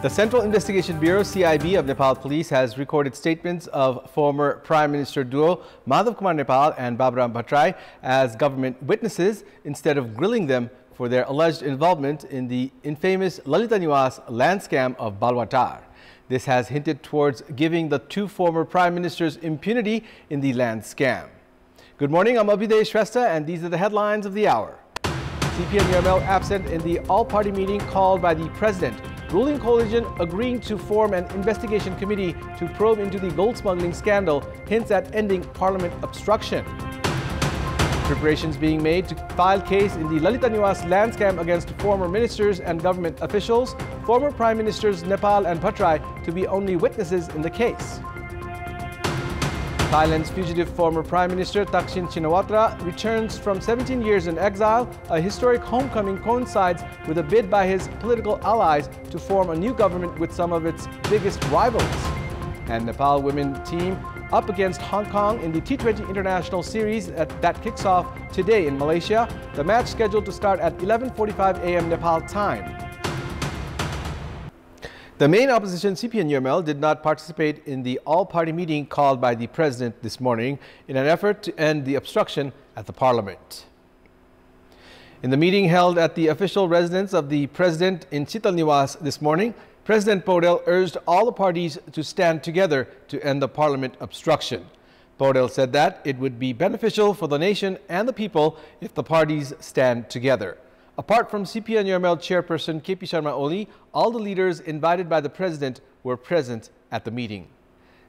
The Central Investigation Bureau (CIB) of Nepal Police has recorded statements of former Prime Minister duo Madhav Kumar Nepal and Baburam Bhattrai as government witnesses instead of grilling them for their alleged involvement in the infamous Lalita Niwas land scam of Balwatar. This has hinted towards giving the two former Prime Ministers impunity in the land scam. Good morning, I'm Abheudaya Shrestha, and these are the headlines of the hour. CP and UML absent in the all-party meeting called by the President. Ruling coalition agreeing to form an investigation committee to probe into the gold smuggling scandal hints at ending parliament obstruction. Preparations being made to file case in the Lalita Niwas land scam against former ministers and government officials. Former Prime Ministers Nepal and Bhattrai to be only witnesses in the case. Thailand's fugitive former Prime Minister Thaksin Shinawatra returns from 17 years in exile. A historic homecoming coincides with a bid by his political allies to form a new government with some of its biggest rivals. And Nepal women team up against Hong Kong in the T20 International Series that kicks off today in Malaysia. The match scheduled to start at 11:45 a.m. Nepal time. The main opposition, CP and UML, did not participate in the all-party meeting called by the President this morning in an effort to end the obstruction at the Parliament. In the meeting held at the official residence of the President in Chital Niwas this morning, President Paudel urged all the parties to stand together to end the Parliament obstruction. Paudel said that it would be beneficial for the nation and the people if the parties stand together. Apart from CP and UML chairperson KP Sharma Oli, all the leaders invited by the President were present at the meeting.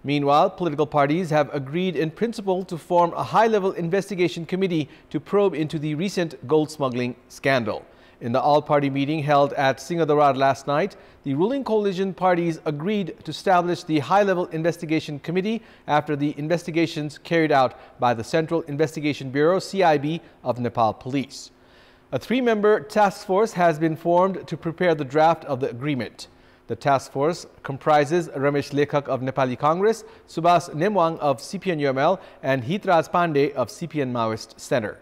Meanwhile, political parties have agreed in principle to form a high-level investigation committee to probe into the recent gold smuggling scandal. In the all-party meeting held at Singhadarar last night, the ruling coalition parties agreed to establish the high-level investigation committee after the investigations carried out by the Central Investigation Bureau (CIB) of Nepal Police. A three-member task force has been formed to prepare the draft of the agreement. The task force comprises Ramesh Lekhak of Nepali Congress, Subhas Nemwang of CPN UML, and Hitraj Pandey of CPN Maoist Center.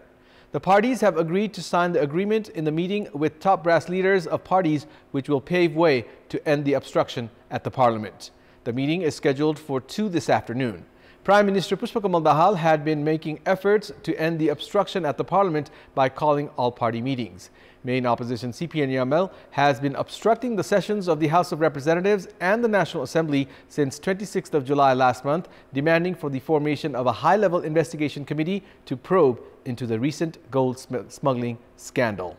The parties have agreed to sign the agreement in the meeting with top brass leaders of parties, which will pave way to end the obstruction at the Parliament. The meeting is scheduled for 2 this afternoon. Prime Minister Pushpakamal Dahal had been making efforts to end the obstruction at the Parliament by calling all-party meetings. Main opposition CP and UML has been obstructing the sessions of the House of Representatives and the National Assembly since 26th of July last month, demanding for the formation of a high-level investigation committee to probe into the recent gold smuggling scandal.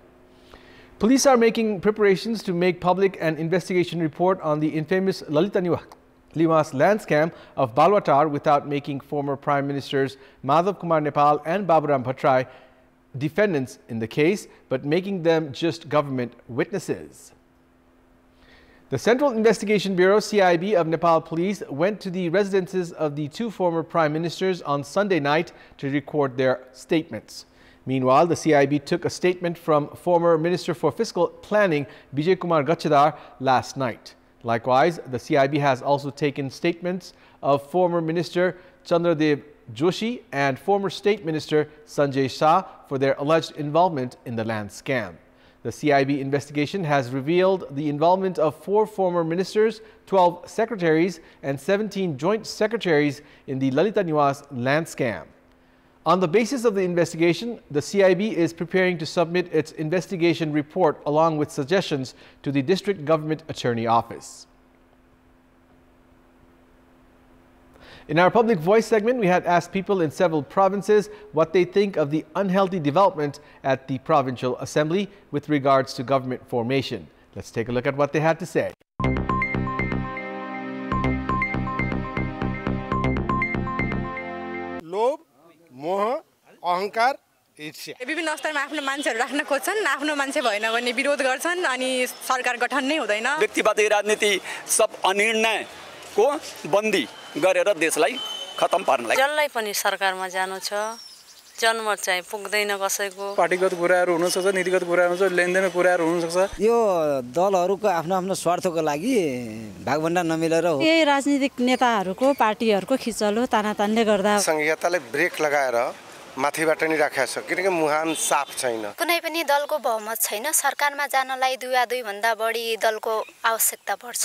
Police are making preparations to make public an investigation report on the infamous Lalita Niwas land scam of Balwatar without making former Prime Ministers Madhav Kumar Nepal and Baburam Bhattrai defendants in the case, but making them just government witnesses. The Central Investigation Bureau (CIB) of Nepal Police went to the residences of the two former Prime Ministers on Sunday night to record their statements. Meanwhile, the CIB took a statement from former Minister for Fiscal Planning Vijay Kumar Gachadar last night. Likewise, the CIB has also taken statements of former Minister Chandradev Joshi and former State Minister Sanjay Shah for their alleged involvement in the land scam. The CIB investigation has revealed the involvement of 4 former ministers, 12 secretaries, and 17 joint secretaries in the Lalita Niwas land scam. On the basis of the investigation, the CIB is preparing to submit its investigation report along with suggestions to the District Government Attorney Office. In our Public Voice segment, we had asked people in several provinces what they think of the unhealthy development at the Provincial Assembly with regards to government formation. Let's take a look at what they had to say. लोभ, मोह, अहंकार, ईर्ष्या विभिन्न स्तरमा आफ्नो मान्छेहरु राख्न खोज्छन्, आफ्नो मान्छे भएन भने विरोध गर्छन् अनि सरकार गठन नै हुँदैन। व्यक्तिवादी राजनीति सब अनिर्णय को बन्दी गरेर देशलाई खतम पार्नलाई जसलाई पनि सरकारमा जानु छ जनमत चाहिँ पुग्दैन कसैको पार्टीगत कुराहरु हुन सक्छ नीतिगत कुराहरु हुन्छ लेनदेन कुराहरु हुन सक्छ यो दलहरुको आफ्नो आफ्नो स्वार्थको लागि भागभण्डा नमिलेर हो यही राजनीतिक नेताहरुको पार्टीहरुको खिचलो तानातानले गर्दा संघीयताले ब्रेक लगाएर माथिबाट नि राखेको छ किनकि मुहान साफ छैन कुनै पनि दलको बहुमत छैन सरकारमा जानलाई 2 या 2 भन्दा बढी दलको आवश्यकता पर्छ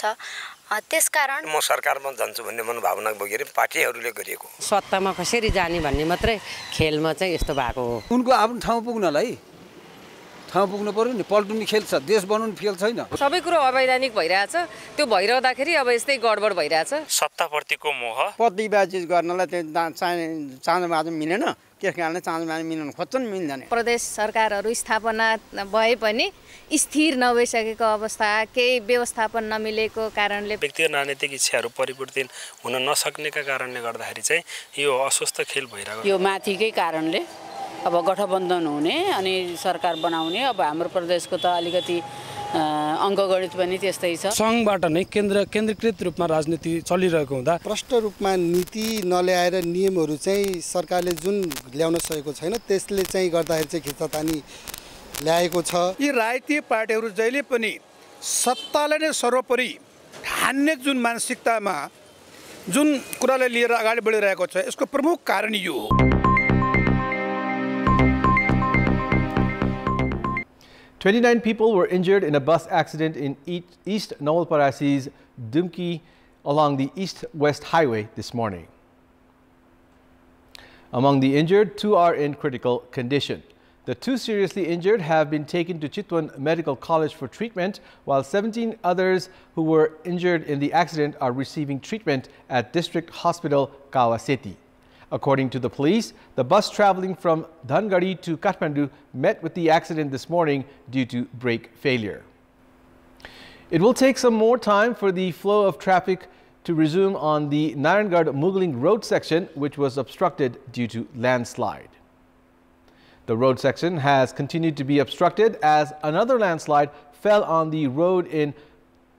त्यसकारण म सरकारमा जान्छु भन्ने मनोभावना बोकेर पार्टीहरूले गरिएको सत्तामा कसरी जाने भन्ने मात्रै खेलमा चाहिँ यस्तो भएको हो उनको आफ्नो ठाउँ पुग्नलाई ठाउँ पुग्नु पर्यो नि पल्टुनी खेल छ देश बनाउनु खेल छैन सबै कुरो अवैधानिक भइरहेछ त्यो भइरहँदाखेरि अब यस्तै गडबड भइरहेछ सत्ताप्रतिको मोह प्रतिवाजित गर्नलाई चाँजोमाजो मिलेन त्यस कारणले चाँजोमाजो मिल्न खोज्छन् मिल्दैन प्रदेश सरकारहरू स्थापना भए पनि स्थिर नभइसकेको अवस्था केही व्यवस्थापन नमिलेको कारणले व्यक्तिगत राजनीतिक इच्छाहरू परिपूर्ति हुन नसक्नेका कारणले गर्दाखेरि चाहिँ यो अस्वस्थ खेल भइरहेको यो माथिकै कारणले अब गठबन्धन हुने अनि सरकार बनाउने अब हाम्रो प्रदेशको त अलिकति अङ्कगणित पनि त्यस्तै छ सङ्घबाट नै केन्द्रीकृत रूपमा राजनीति चलिरहेको हुँदा प्रष्ट रूपमा नीति नल्याएर नियमहरू चाहिँ सरकारले जुन ल्याउन सकेको छैन त्यसले चाहिँ गर्दाखेरि चाहिँ खिचातानी ल्याएको छ यी राजनीतिक पार्टीहरू जहिले पनि सत्तालाई नै सर्वोपरि ठान्ने जुन मानसिकतामा जुन कुरालाई लिएर अगाडि बढिरहेको छ यसको प्रमुख कारण यो हो 29 people were injured in a bus accident in East Nawalparasi's Dumki along the east-west highway this morning. Among the injured, 2 are in critical condition. The 2 seriously injured have been taken to Chitwan Medical College for treatment, while 17 others who were injured in the accident are receiving treatment at District Hospital Kawaseti. According to the police, the bus traveling from Dhangari to Kathmandu met with the accident this morning due to brake failure. It will take some more time for the flow of traffic to resume on the Narangad-Mugling road section, which was obstructed due to landslide. The road section has continued to be obstructed as another landslide fell on the road in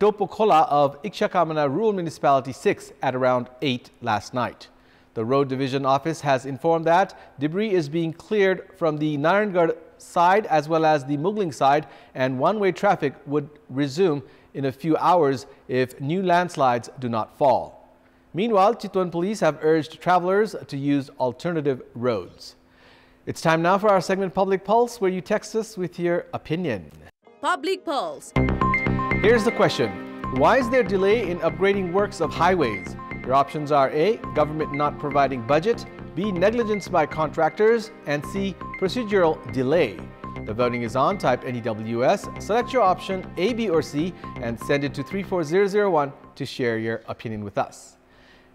Topokola of Ikshakamana Rural Municipality 6 at around 8 last night. The Road Division Office has informed that debris is being cleared from the Narangad side as well as the Mugling side, and one-way traffic would resume in a few hours if new landslides do not fall. Meanwhile, Chitwan police have urged travelers to use alternative roads. It's time now for our segment Public Pulse, where you text us with your opinion. Public Pulse. Here's the question. Why is there delay in upgrading works of highways? Your options are A, government not providing budget, B, negligence by contractors, and C, procedural delay. The voting is on. Type NEWS, select your option A, B, or C, and send it to 34001 to share your opinion with us.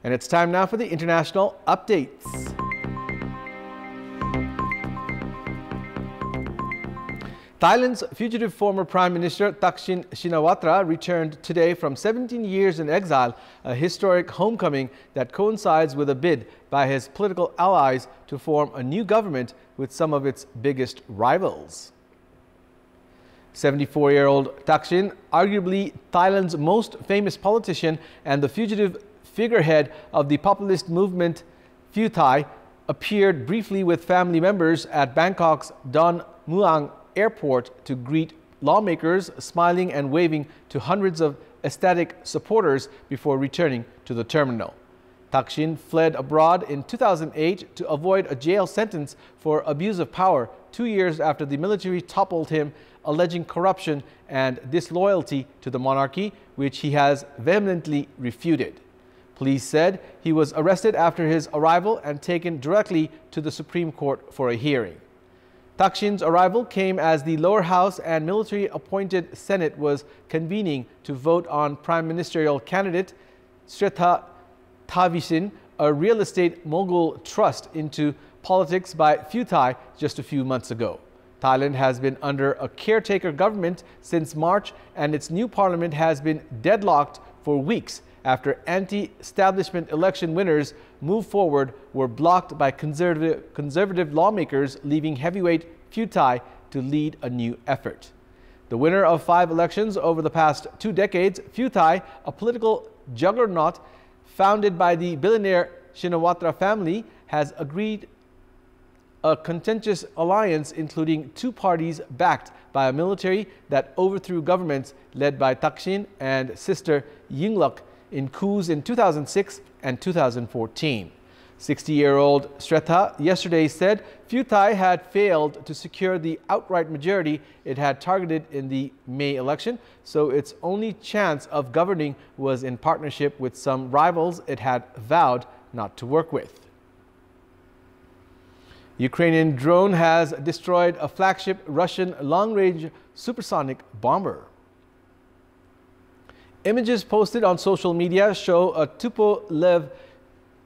And it's time now for the international updates. Thailand's fugitive former Prime Minister Thaksin Shinawatra returned today from 17 years in exile, a historic homecoming that coincides with a bid by his political allies to form a new government with some of its biggest rivals. 74-year-old Thaksin, arguably Thailand's most famous politician and the fugitive figurehead of the populist movement Pheu Thai, appeared briefly with family members at Bangkok's Don Muang airport to greet lawmakers, smiling and waving to hundreds of ecstatic supporters before returning to the terminal. Thaksin fled abroad in 2008 to avoid a jail sentence for abuse of power 2 years after the military toppled him, alleging corruption and disloyalty to the monarchy, which he has vehemently refuted. Police said he was arrested after his arrival and taken directly to the Supreme Court for a hearing. Thaksin's arrival came as the lower house and military-appointed Senate was convening to vote on Prime Ministerial candidate Shrestha Thavisin, a real estate mogul, thrust into politics by Pheu Thai just a few months ago. Thailand has been under a caretaker government since March, and its new parliament has been deadlocked for weeks after anti-establishment election winners moved forward were blocked by conservative lawmakers, leaving heavyweight Pheu Thai to lead a new effort. The winner of 5 elections over the past 2 decades, Pheu Thai, a political juggernaut founded by the billionaire Shinawatra family, has agreed a contentious alliance including 2 parties backed by a military that overthrew governments led by Thaksin and sister Yingluck in coups in 2006 and 2014. 60-year-old Shrestha yesterday said Pheu Thai had failed to secure the outright majority it had targeted in the May election, so its only chance of governing was in partnership with some rivals it had vowed not to work with. Ukrainian drone has destroyed a flagship Russian long-range supersonic bomber. Images posted on social media show a Tupolev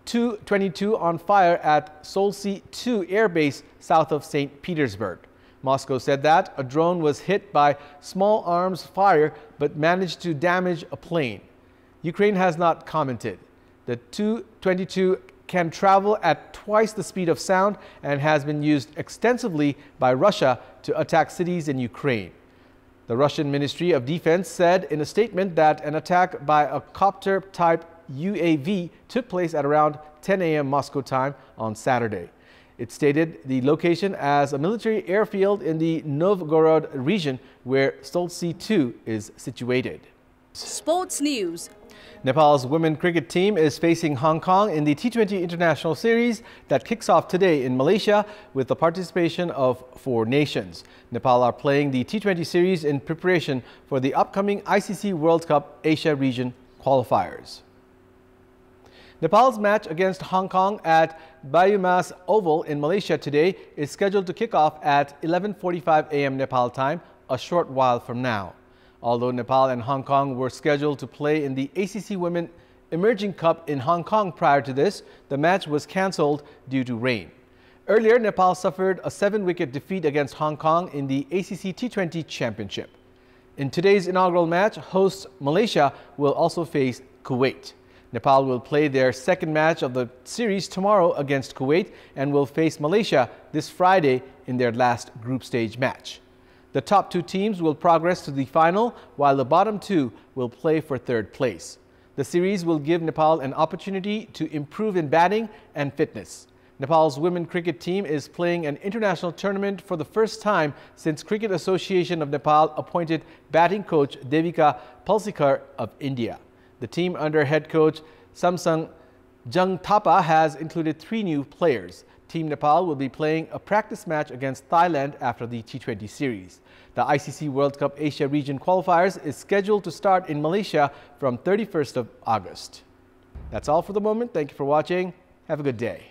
Tu-22 on fire at Solsi-2 air base south of St. Petersburg. Moscow said that a drone was hit by small arms fire but managed to damage a plane. Ukraine has not commented. The Tu-22 can travel at twice the speed of sound and has been used extensively by Russia to attack cities in Ukraine. The Russian Ministry of Defense said in a statement that an attack by a copter-type UAV took place at around 10 a.m. Moscow time on Saturday. It stated the location as a military airfield in the Novgorod region where Solsi-2 is situated. Sports news. Nepal's women cricket team is facing Hong Kong in the T20 International Series that kicks off today in Malaysia with the participation of 4 nations. Nepal are playing the T20 series in preparation for the upcoming ICC World Cup Asia region qualifiers. Nepal's match against Hong Kong at Biomass Oval in Malaysia today is scheduled to kick off at 11:45 a.m. Nepal time, a short while from now. Although Nepal and Hong Kong were scheduled to play in the ACC Women Emerging Cup in Hong Kong prior to this, the match was cancelled due to rain. Earlier, Nepal suffered a 7-wicket defeat against Hong Kong in the ACC T20 Championship. In today's inaugural match, hosts Malaysia will also face Kuwait. Nepal will play their second match of the series tomorrow against Kuwait and will face Malaysia this Friday in their last group stage match. The top 2 teams will progress to the final, while the bottom 2 will play for 3rd place. The series will give Nepal an opportunity to improve in batting and fitness. Nepal's women cricket team is playing an international tournament for the first time since Cricket Association of Nepal appointed batting coach Devika Palsikar of India. The team under head coach Samsung Jungthapa has included 3 new players. Team Nepal will be playing a practice match against Thailand after the T20 series. The ICC World Cup Asia region qualifiers is scheduled to start in Malaysia from 31st of August. That's all for the moment. Thank you for watching. Have a good day.